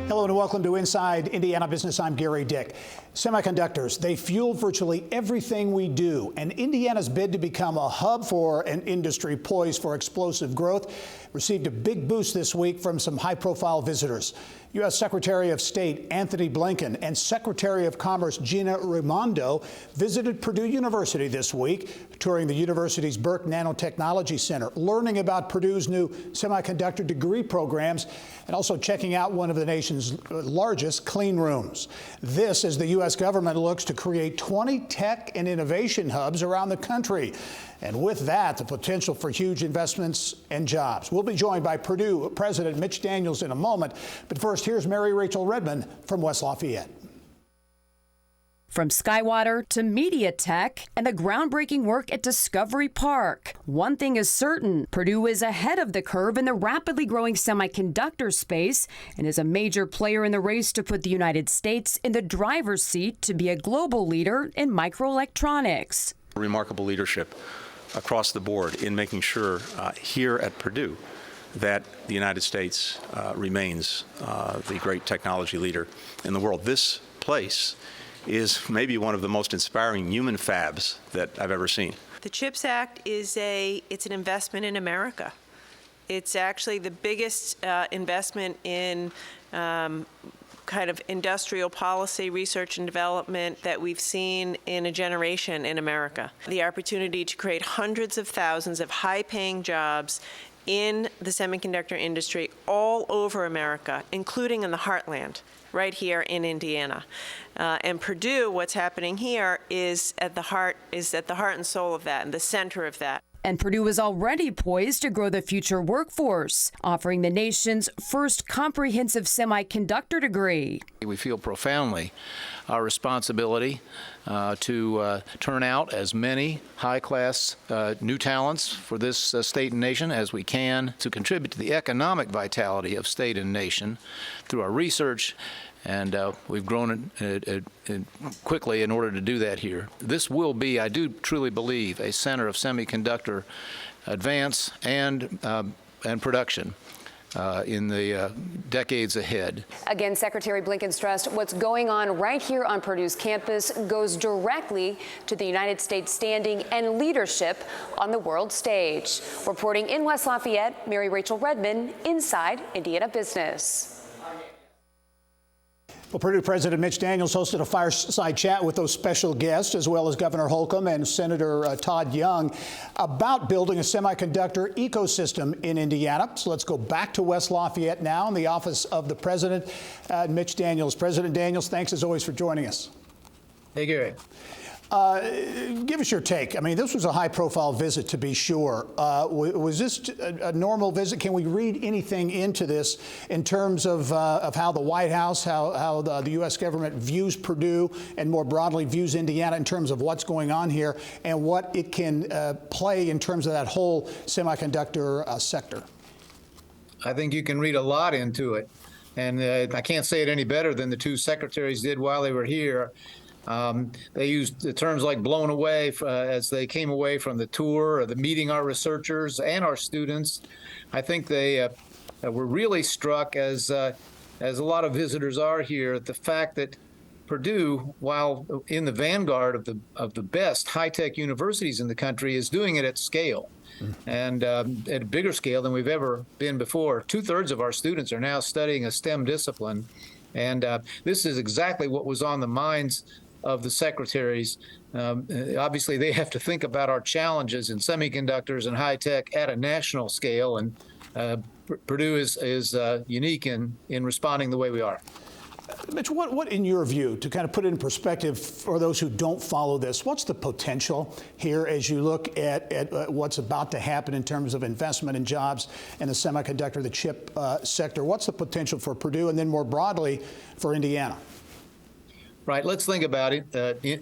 Hello and welcome to Inside Indiana Business. I'm Gary Dick. Semiconductors, they fuel virtually everything we do, and Indiana's bid to become a hub for an industry poised for explosive growth received a big boost this week from some high-profile visitors. U.S. Secretary of State Antony Blinken and Secretary of Commerce Gina Raimondo visited Purdue University this week, touring the university's Burke Nanotechnology Center, learning about Purdue's new semiconductor degree programs, and also checking out one of the nation's largest clean rooms. This as the U.S. government looks to create 20 tech and innovation hubs around the country. And with that, the potential for huge investments and jobs. We'll be joined by Purdue President Mitch Daniels in a moment. But first, here's Mary-Rachel Redman from West Lafayette. From Skywater to Media Tech and the groundbreaking work at Discovery Park. One thing is certain, Purdue is ahead of the curve in the rapidly growing semiconductor space and is a major player in the race to put the United States in the driver's seat to be a global leader in microelectronics. Remarkable leadership across the board in making sure here at Purdue that the United States remains the great technology leader in the world. This place is maybe one of the most inspiring human fabs that I've ever seen. The CHIPS Act is it's an investment in America. It's actually the biggest investment in kind of industrial policy, research and development that we've seen in a generation in America. The opportunity to create hundreds of thousands of high-paying jobs in the semiconductor industry all over America, including in the heartland, right here in Indiana. And Purdue, what's happening here is at the heart and soul of that, and the center of that. And Purdue is already poised to grow the future workforce, offering the nation's first comprehensive semiconductor degree. We feel profoundly our responsibility to turn out as many high-class new talents for this state and nation as we can to contribute to the economic vitality of state and nation through our research. And we've grown it quickly in order to do that here. This will be, I do truly believe, a center of semiconductor advance and production in the decades ahead. Again, Secretary Blinken stressed what's going on right here on Purdue's campus goes directly to the United States standing and leadership on the world stage. Reporting in West Lafayette, Mary-Rachel Redman, Inside Indiana Business. Well, Purdue President Mitch Daniels hosted a fireside chat with those special guests, as well as Governor Holcomb and Senator Todd Young, about building a semiconductor ecosystem in Indiana. So let's go back to West Lafayette now in the office of the President, Mitch Daniels. President Daniels, thanks as always for joining us. Hey, Gary. Give us your take. I mean, this was a high-profile visit, to be sure. Was this a normal visit? Can we read anything into this in terms of how the White House, how the U.S. government views Purdue and more broadly views Indiana in terms of what's going on here and what it can play in terms of that whole semiconductor sector? I think you can read a lot into it. And I can't say it any better than the two secretaries did while they were here. They used the terms like blown away as they came away from the tour, or the meeting our researchers and our students. I think they were really struck, as a lot of visitors are here, at the fact that Purdue, while in the vanguard of the best high-tech universities in the country, is doing it at scale. And at a bigger scale than we've ever been before. 2/3 of our students are now studying a STEM discipline. And this is exactly what was on the minds of the secretaries. Obviously, they have to think about our challenges in semiconductors and high tech at a national scale, and Purdue is unique in responding the way we are. Mitch, what in your view, to kind of put it in perspective for those who don't follow this, what's the potential here as you look at what's about to happen in terms of investment and jobs in the semiconductor, the chip sector? What's the potential for Purdue and then more broadly for Indiana? Right. Let's think about it,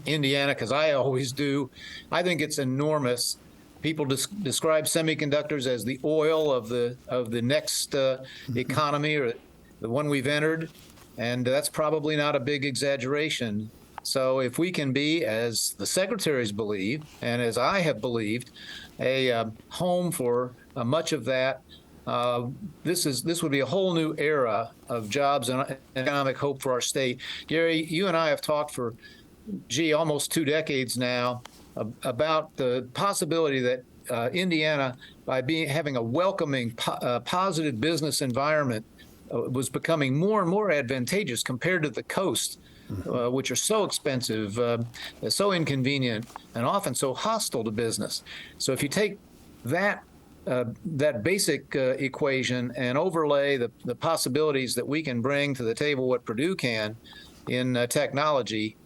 Indiana, because I always do. I think it's enormous. People describe semiconductors as the oil of the next economy, or the one we've entered. And that's probably not a big exaggeration. So if we can be, as the secretaries believe, and as I have believed, a home for much of that, This would be a whole new era of jobs and economic hope for our state. Gary, you and I have talked for, almost 2 decades now about the possibility that Indiana, by having a welcoming, positive business environment, was becoming more and more advantageous compared to the coast, which are so expensive, so inconvenient, and often so hostile to business. So if you take that basic equation and overlay the possibilities that we can bring to the table, what Purdue can in technology,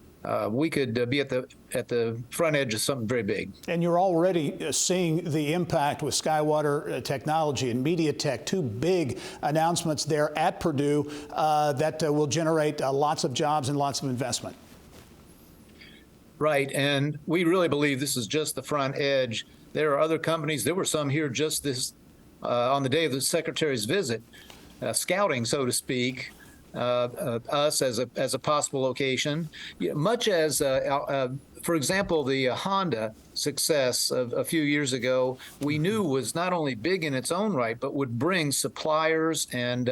we could be at the front edge of something very big. And you're already seeing the impact with Skywater Technology and MediaTek, 2 big announcements there at Purdue that will generate lots of jobs and lots of investment. Right, and we really believe this is just the front edge. There are other companies. There were some here just on the day of the Secretary's visit, scouting, so to speak, us as a possible location, much as, for example, the Honda success of a few years ago, we knew was not only big in its own right, but would bring suppliers and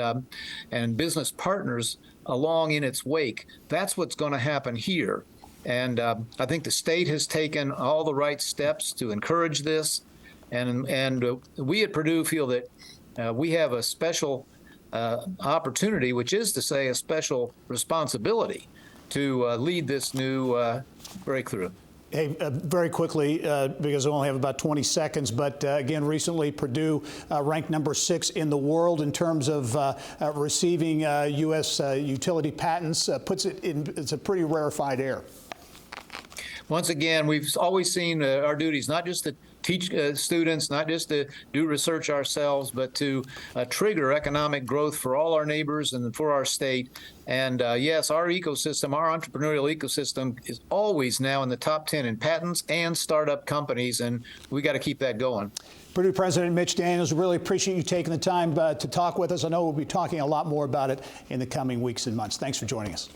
business partners along in its wake. That's what's going to happen here. And I think the state has taken all the right steps to encourage this. And we at Purdue feel that we have a special opportunity, which is to say a special responsibility to lead this new breakthrough. Hey, very quickly, because I only have about 20 seconds, but again, recently Purdue ranked number 6 in the world in terms of receiving U.S. utility patents, puts it in, it's a pretty rarefied air. Once again, we've always seen our duties, not just to teach students, not just to do research ourselves, but to trigger economic growth for all our neighbors and for our state. And yes, our ecosystem, our entrepreneurial ecosystem is always now in the top 10 in patents and startup companies, and we got to keep that going. Purdue President Mitch Daniels, really appreciate you taking the time to talk with us. I know we'll be talking a lot more about it in the coming weeks and months. Thanks for joining us.